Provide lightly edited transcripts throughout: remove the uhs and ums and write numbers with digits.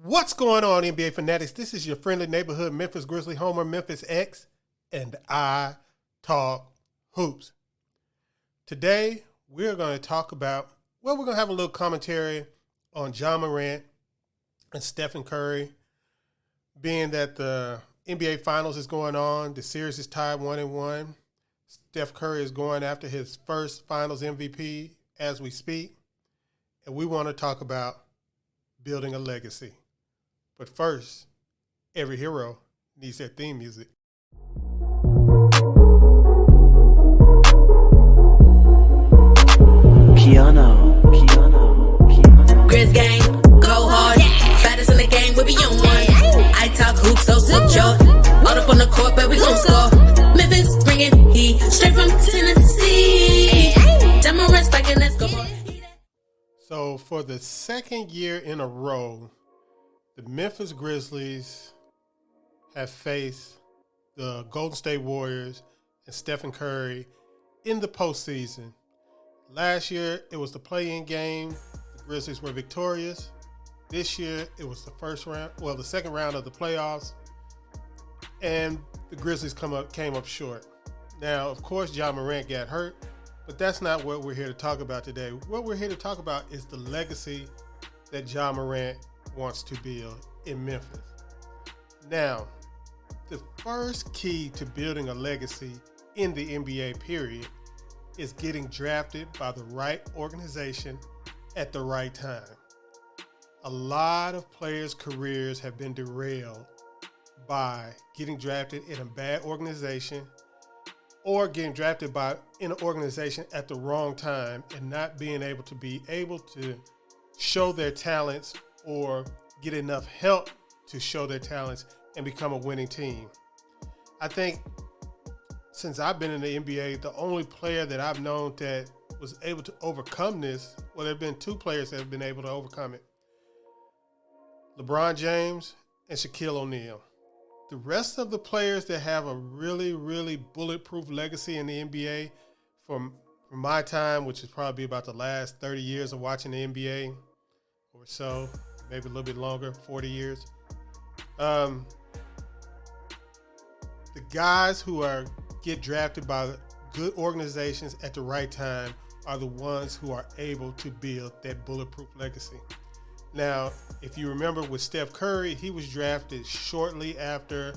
What's going on, NBA fanatics? This is your friendly neighborhood Memphis Grizzly homer, Memphis X, and I talk hoops. Today, we're going to talk about, we're going to have a little commentary on Ja Morant and Stephen Curry, being that the NBA Finals is going on. The series is tied 1-1. Steph Curry is going after his first Finals MVP as we speak. And we want to talk about building a legacy. But first, every hero needs their theme music. KeyAno. Grizz gang, go hard. Baddest in the game, we be on one. I talk hoops, so secure. All up on the court, but we gon' score. Memphis bringing heat straight from Tennessee. Morants back and let's go. So for the second year in a row, the Memphis Grizzlies have faced the Golden State Warriors and Stephen Curry in the postseason. Last year, it was the play-in game. The Grizzlies were victorious. This year, it was the second round of the playoffs, and the Grizzlies came up short. Now, of course, Ja Morant got hurt, but that's not what we're here to talk about today. What we're here to talk about is the legacy that Ja Morant wants to build in Memphis. Now, the first key to building a legacy in the NBA period is getting drafted by the right organization at the right time. A lot of players' careers have been derailed by getting drafted in a bad organization or getting drafted in an organization at the wrong time and not being able to show their talents or get enough help to show their talents and become a winning team. I think since I've been in the NBA, the only player that I've known that was able to overcome this, well, there have been two players that have been able to overcome it. LeBron James and Shaquille O'Neal. The rest of the players that have a really, really bulletproof legacy in the NBA from my time, which is probably about the last 30 years of watching the NBA or so, maybe a little bit longer, 40 years. The guys who get drafted by good organizations at the right time are the ones who are able to build that bulletproof legacy. Now, if you remember with Steph Curry, he was drafted shortly after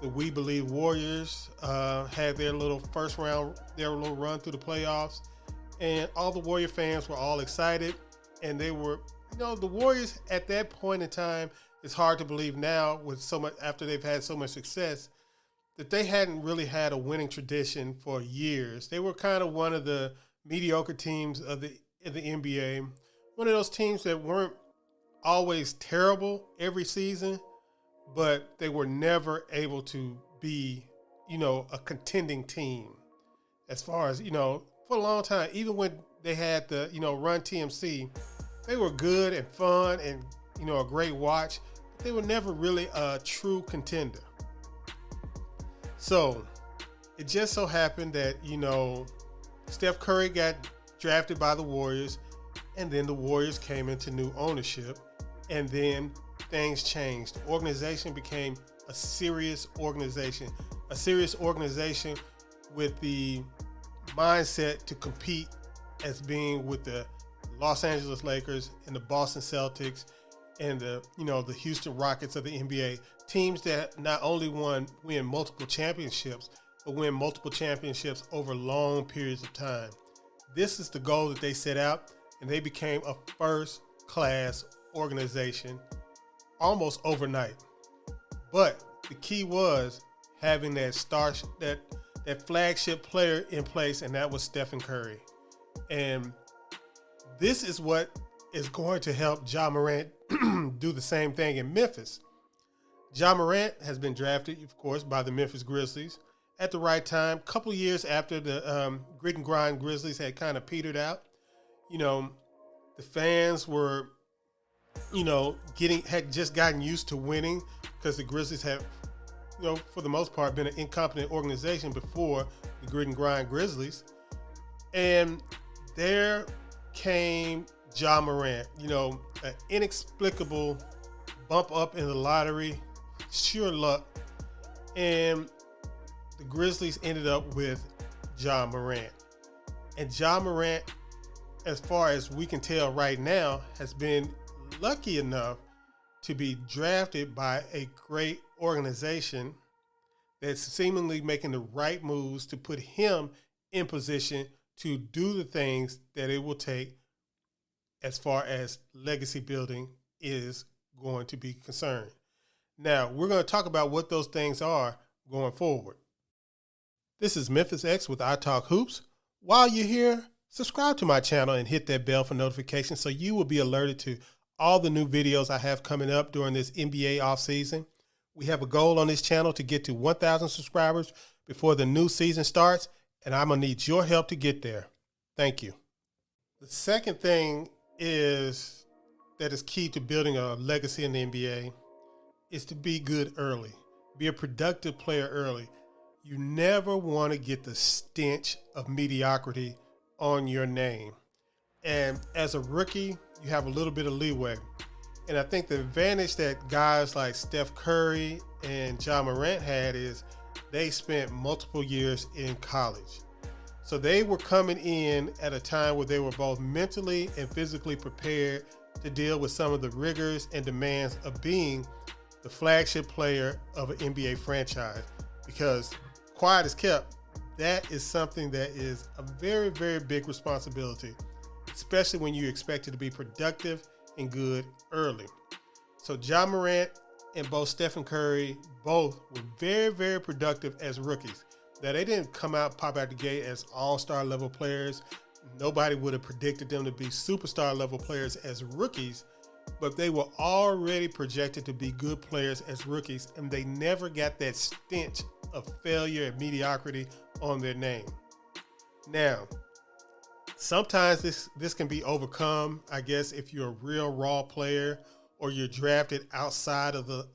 the We Believe Warriors had their little little run through the playoffs, and all the Warrior fans were all excited, and they were, the Warriors at that point in time, it's hard to believe now with so much, after they've had so much success, that they hadn't really had a winning tradition for years. They were kind of one of the mediocre teams in the NBA, one of those teams that weren't always terrible every season, but they were never able to be, a contending team as far as, for a long time. Even when they had the, Run TMC, they were good and fun and, a great watch, but they were never really a true contender. So it just so happened that, Steph Curry got drafted by the Warriors, and then the Warriors came into new ownership, and then things changed. The organization became a serious organization with the mindset to compete as being with the Los Angeles Lakers and the Boston Celtics and the Houston Rockets of the NBA, teams that not only win multiple championships, but win multiple championships over long periods of time. This is the goal that they set out, and they became a first-class organization almost overnight. But the key was having that flagship player in place, and that was Stephen Curry. And this is what is going to help Ja Morant do the same thing in Memphis. Ja Morant has been drafted, of course, by the Memphis Grizzlies at the right time, a couple of years after the grit and grind Grizzlies had kind of petered out. The fans were, had just gotten used to winning because the Grizzlies have, for the most part, been an incompetent organization before the grit and grind Grizzlies. And there came Ja Morant, an inexplicable bump up in the lottery, sure luck. And the Grizzlies ended up with Ja Morant. And Ja Morant, as far as we can tell right now, has been lucky enough to be drafted by a great organization that's seemingly making the right moves to put him in position to do the things that it will take as far as legacy building is going to be concerned. Now, we're going to talk about what those things are going forward. This is Memphis X with iTalkHoops. While you're here, subscribe to my channel and hit that bell for notifications so you will be alerted to all the new videos I have coming up during this NBA offseason. We have a goal on this channel to get to 1,000 subscribers before the new season starts, and I'm going to need your help to get there. Thank you. The second thing is that is key to building a legacy in the NBA is to be good early. Be a productive player early. You never want to get the stench of mediocrity on your name. And as a rookie, you have a little bit of leeway. And I think the advantage that guys like Steph Curry and Ja Morant had is they spent multiple years in college. So they were coming in at a time where they were both mentally and physically prepared to deal with some of the rigors and demands of being the flagship player of an NBA franchise. Because quiet as kept, that is something that is a very, very big responsibility, especially when you're expected to be productive and good early. So Ja Morant and both Stephen Curry both were very, very productive as rookies. Now, they didn't come out, pop out the gate as all-star level players. Nobody would have predicted them to be superstar level players as rookies, but they were already projected to be good players as rookies, and they never got that stench of failure and mediocrity on their name. Now, sometimes this can be overcome, I guess, if you're a real raw player or you're drafted outside of the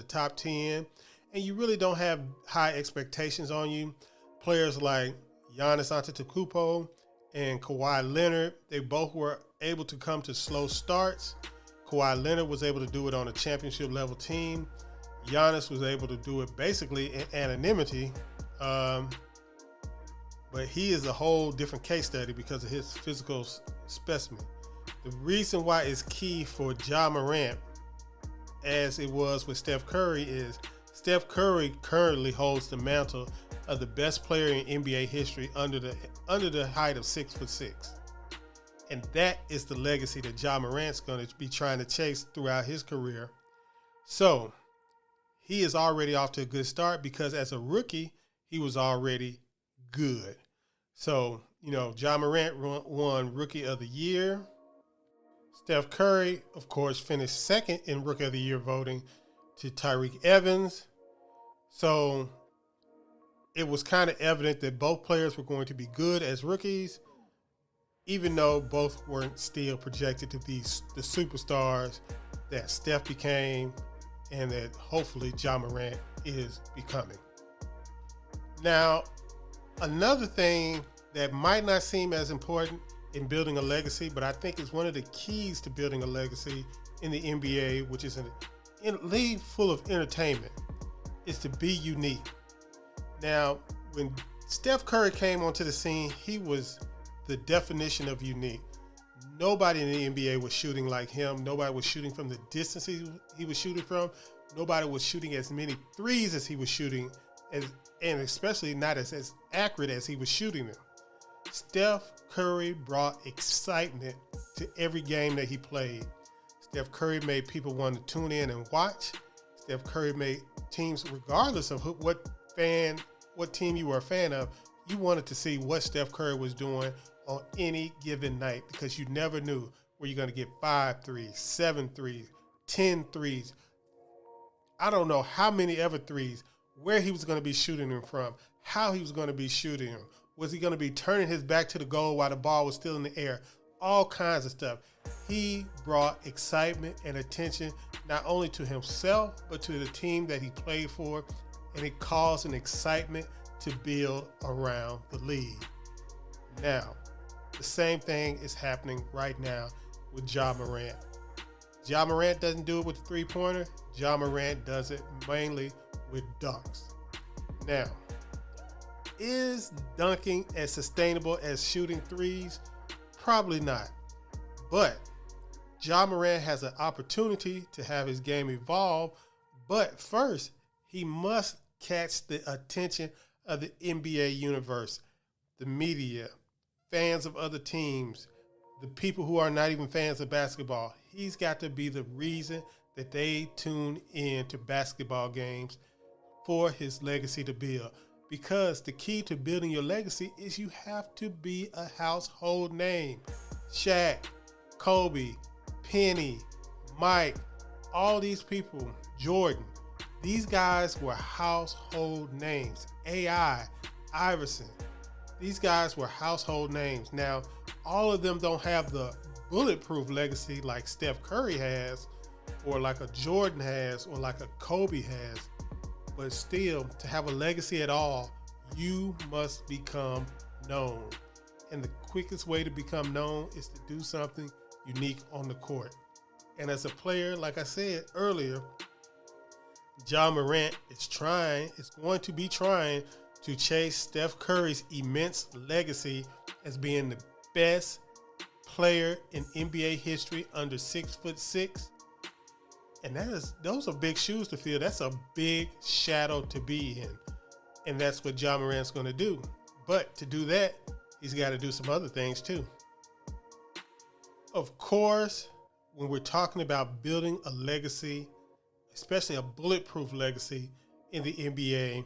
top 10 and you really don't have high expectations on you. Players like Giannis Antetokounmpo and Kawhi Leonard, they both were able to come to slow starts. Kawhi Leonard was able to do it on a championship level team. Giannis was able to do it basically in anonymity. But he is a whole different case study because of his physical specimen. The reason why it's key for Ja Morant, as it was with Steph Curry, is Steph Curry currently holds the mantle of the best player in NBA history under the height of 6'6". And that is the legacy that Ja Morant's going to be trying to chase throughout his career. So he is already off to a good start because as a rookie, he was already good. So, Ja Morant won Rookie of the Year. Steph Curry, of course, finished second in Rookie of the Year voting to Tyreke Evans. So it was kind of evident that both players were going to be good as rookies, even though both weren't still projected to be the superstars that Steph became and that hopefully Ja Morant is becoming. Now, another thing that might not seem as important in building a legacy, but I think is one of the keys to building a legacy in the NBA, which is a league full of entertainment, is to be unique. Now, when Steph Curry came onto the scene, he was the definition of unique. Nobody in the NBA was shooting like him. Nobody was shooting from the distance he was shooting from. Nobody was shooting as many threes as he was shooting, and especially not as accurate as he was shooting them. Steph Curry brought excitement to every game that he played. Steph Curry made people want to tune in and watch. Steph Curry made teams, regardless of what team you were a fan of, you wanted to see what Steph Curry was doing on any given night because you never knew where you're going to get 5 threes, 7 threes, 10 threes. I don't know how many ever threes, where he was going to be shooting them from, how he was going to be shooting them. Was he going to be turning his back to the goal while the ball was still in the air? All kinds of stuff. He brought excitement and attention not only to himself, but to the team that he played for, and it caused an excitement to build around the league. Now, the same thing is happening right now with Ja Morant. Ja Morant doesn't do it with the three-pointer. Ja Morant does it mainly with dunks. Now, is dunking as sustainable as shooting threes? Probably not. But Ja Morant has an opportunity to have his game evolve. But first, he must catch the attention of the NBA universe, the media, fans of other teams, the people who are not even fans of basketball. He's got to be the reason that they tune in to basketball games for his legacy to build. Because the key to building your legacy is you have to be a household name. Shaq, Kobe, Penny, Mike, all these people, Jordan, these guys were household names. AI, Iverson, these guys were household names. Now, all of them don't have the bulletproof legacy like Steph Curry has, or like a Jordan has, or like a Kobe has. But still, to have a legacy at all, you must become known. And the quickest way to become known is to do something unique on the court. And as a player, like I said earlier, Ja Morant is going to be trying to chase Steph Curry's immense legacy as being the best player in NBA history under 6'6". And those are big shoes to fill. That's a big shadow to be in. And that's what Ja Morant's going to do. But to do that, he's got to do some other things too. Of course, when we're talking about building a legacy, especially a bulletproof legacy in the NBA,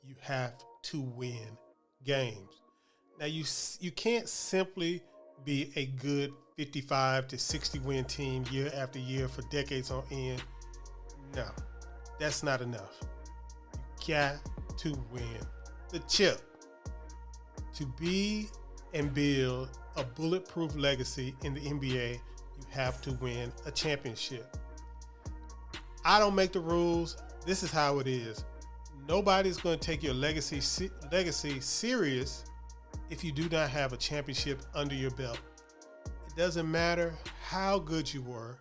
you have to win games. Now, you can't simply be a good 55 to 60 win team year after year for decades on end. No, that's not enough. You got to win the chip. To be and build a bulletproof legacy in the NBA, you have to win a championship. I don't make the rules. This is how it is. Nobody's going to take your legacy serious if you do not have a championship under your belt. It doesn't matter how good you were.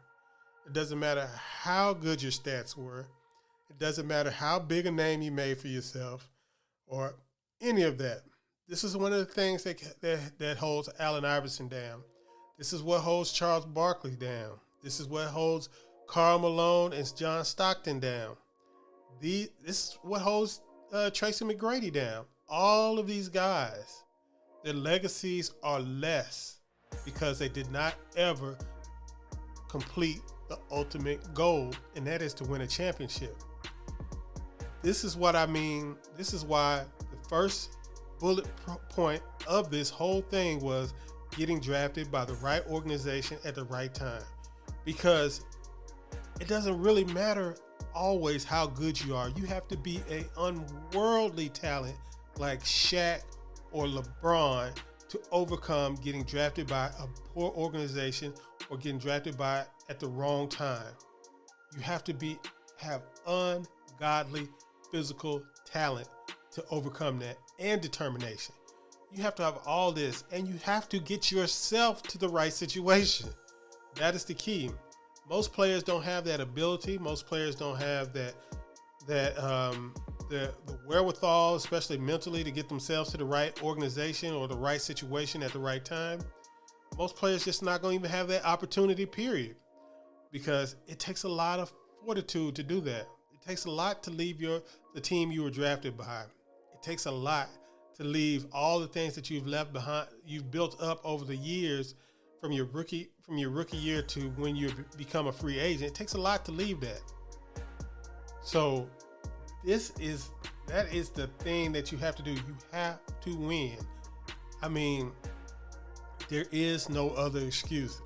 It doesn't matter how good your stats were. It doesn't matter how big a name you made for yourself or any of that. This is one of the things that holds Allen Iverson down. This is what holds Charles Barkley down. This is what holds Karl Malone and John Stockton down. This is what holds Tracy McGrady down. All of these guys, their legacies are less because they did not ever complete the ultimate goal, and that is to win a championship. This is what I mean. This is why the first bullet point of this whole thing was getting drafted by the right organization at the right time. Because it doesn't really matter always how good you are. You have to be an unworldly talent like Shaq or LeBron to overcome getting drafted by a poor organization or getting drafted by at the wrong time. You have to have ungodly physical talent to overcome that, and determination. You have to have all this, and you have to get yourself to the right situation. That is the key. Most players don't have that ability. Most players don't have the wherewithal, especially mentally, to get themselves to the right organization or the right situation at the right time. Most players just not going to even have that opportunity, period, because it takes a lot of fortitude to do that. It takes a lot to leave the team you were drafted by. It takes a lot to leave all the things that you've left behind, you've built up over the years from your rookie year to when you become a free agent. It takes a lot to leave that. So that is the thing that you have to do. You have to win. I mean, there is no other excuse.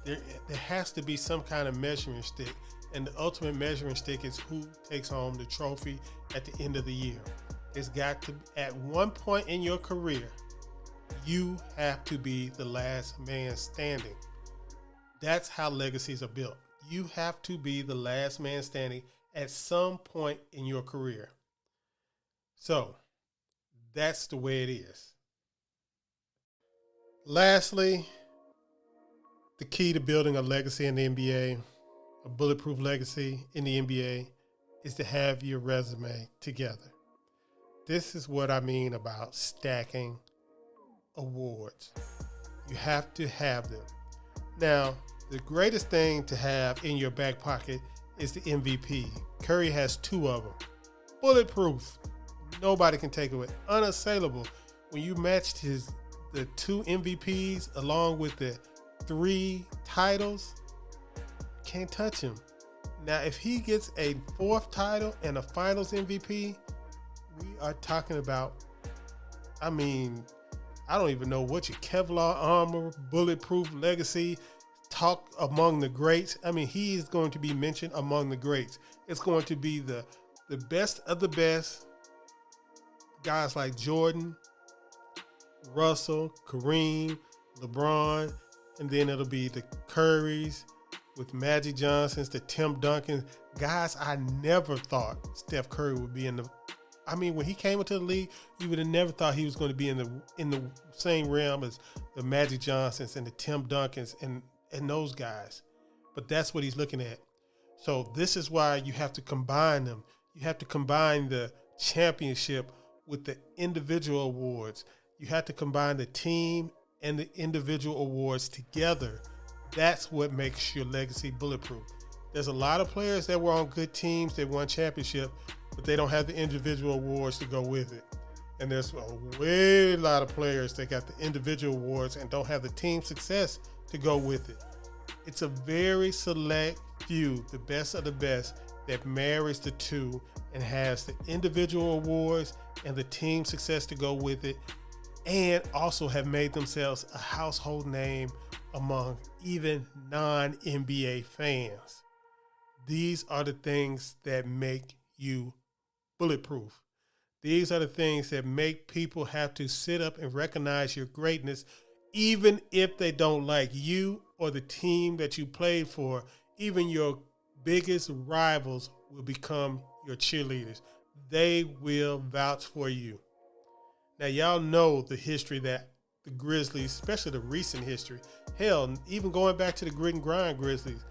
There has to be some kind of measuring stick. And the ultimate measuring stick is who takes home the trophy at the end of the year. It's got to, at one point in your career, you have to be the last man standing. That's how legacies are built. You have to be the last man standing at some point in your career. So that's the way it is. Lastly, the key to building a legacy in the NBA, a bulletproof legacy in the NBA, is to have your resume together. This is what I mean about stacking awards. You have to have them. Now, the greatest thing to have in your back pocket is the MVP. Curry has 2 of them. Bulletproof. Nobody can take away. Unassailable. When you matched the 2 MVPs along with the 3 titles, can't touch him. Now, if he gets a 4th title and a finals MVP, we are talking about, I don't even know what your Kevlar armor, bulletproof legacy, talk among the greats. He is going to be mentioned among the greats. It's going to be the best of the best. Guys like Jordan, Russell, Kareem, LeBron, and then it'll be the Currys with Magic Johnsons, the Tim Duncans. Guys, I never thought Steph Curry would be in the. When he came into the league, you would have never thought he was going to be in the same realm as the Magic Johnsons and the Tim Duncans and those guys. But that's what he's looking at. So this is why you have to combine them. You have to combine the championship with the individual awards. You have to combine the team and the individual awards together. That's what makes your legacy bulletproof. There's a lot of players that were on good teams that won championship, but they don't have the individual awards to go with it. And there's a lot of players that got the individual awards and don't have the team success to go with it. It's a very select few, the best of the best, that marries the two and has the individual awards and the team success to go with it, and also have made themselves a household name among even non-NBA fans. These are the things that make you bulletproof. These are the things that make people have to sit up and recognize your greatness, even if they don't like you or the team that you played for. Even your biggest rivals will become your cheerleaders. They will vouch for you. Now, y'all know the history that the Grizzlies, especially the recent history, hell, even going back to the grit and grind Grizzlies,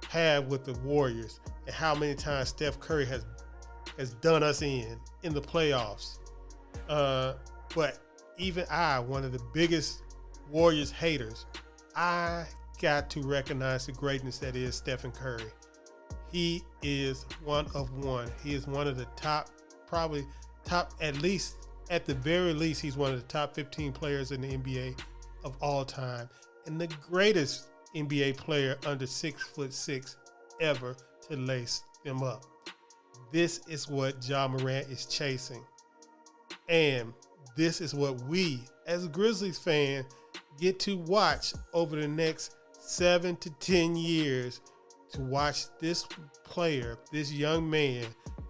have with the Warriors, and how many times Steph Curry has done us in the playoffs. But even I, one of the biggest Warriors haters, I got to recognize the greatness that is Stephen Curry. He is one of one. He is one of the top, probably top, at the very least, he's one of the top 15 players in the NBA of all time, and the greatest NBA player under 6'6" ever to lace them up. This is what Ja Morant is chasing. And this is what we, as Grizzlies fans, get to watch over the next 7 to 10 years, to watch this player, this young man,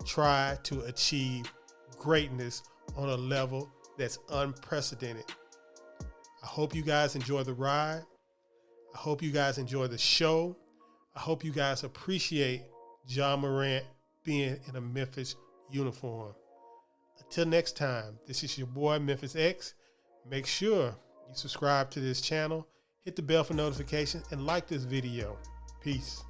try to achieve greatness on a level that's unprecedented. I hope you guys enjoy the ride. I hope you guys enjoy the show. I hope you guys appreciate Ja Morant being in a Memphis uniform. Until next time, this is your boy Memphis X. Make sure you subscribe to this channel, hit the bell for notifications, and like this video. Peace.